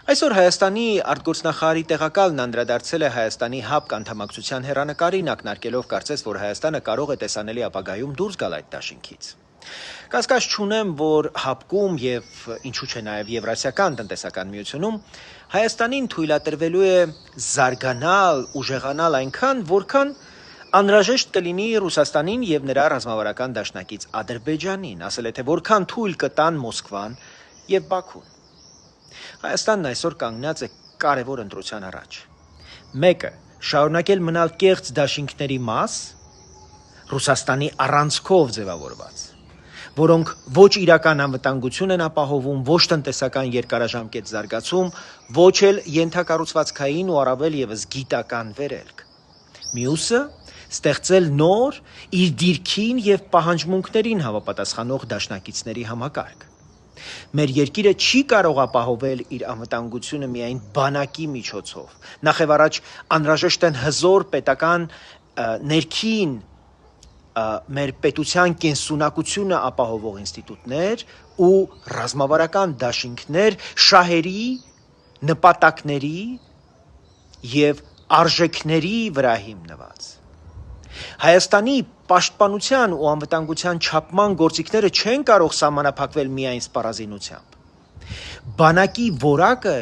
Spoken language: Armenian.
Այսօր Հայաստանի արտգործնախարարի տեղակալն անդրադարձել է Հայաստանի ՀԱՊԿ անդամակցության հեռանկարին, ակնարկելով կարծես, որ Հայաստանը կարող է տեսանելի ապագայում դուրս գալ այդ դաշինքից։ Կասկած չունեմ, որ ՀԱՊԿ-ում եւ ինչու՞ չէ նաեւ Եվրասիական տնտեսական միությունում Հայաստանին թույլատրվելու է զարգանալ, ուժեղանալ այնքան, որքան անհրաժեշտ կլինի Ռուսաստանին եւ նրա ռազմավարական դաշնակից Ադրբեջանին, ասել է, թե որքան թույլ կտան Մոսկվան եւ Բաքուն։ Հայաստանն այսօր կանգնած է կարևոր ընտրության առաջ։ Մեկը շարունակել մնալ կեղծ դաշինքների մաս, Ռուսաստանի առանցքով ձևավորված, որոնք ոչ իրական անվտանգություն են ապահովում, ոչ տնտեսական երկարաժամկետ զարգացում, ոչ էլ ենթակառուցվածքային ու առավել եւս գիտական վերելք։ Մյուսը ստեղծել նոր, իր դիրքին եւ պահանջմունքներին հավապատասխանող դաշնակիցների համակարգ։ Մեր երկիրը չի կարող ապահովել իր անվտանգությունը միայն բանակի միջոցով։ Նախևառաջ անհրաժեշտ են հզոր պետական ներքին մեր պետության կենսունակությունը ապահովող ինստիտուտներ ու ռազմավարական դաշինքներ շահերի, նպատակների եւ արժեքների վրա հիմնված։ Հայաստանի պաշտպանության ու անվտանգության չափման գործիքները չեն կարող սահմանափակվել միայն սպառազինությամբ։ Բանակի որակը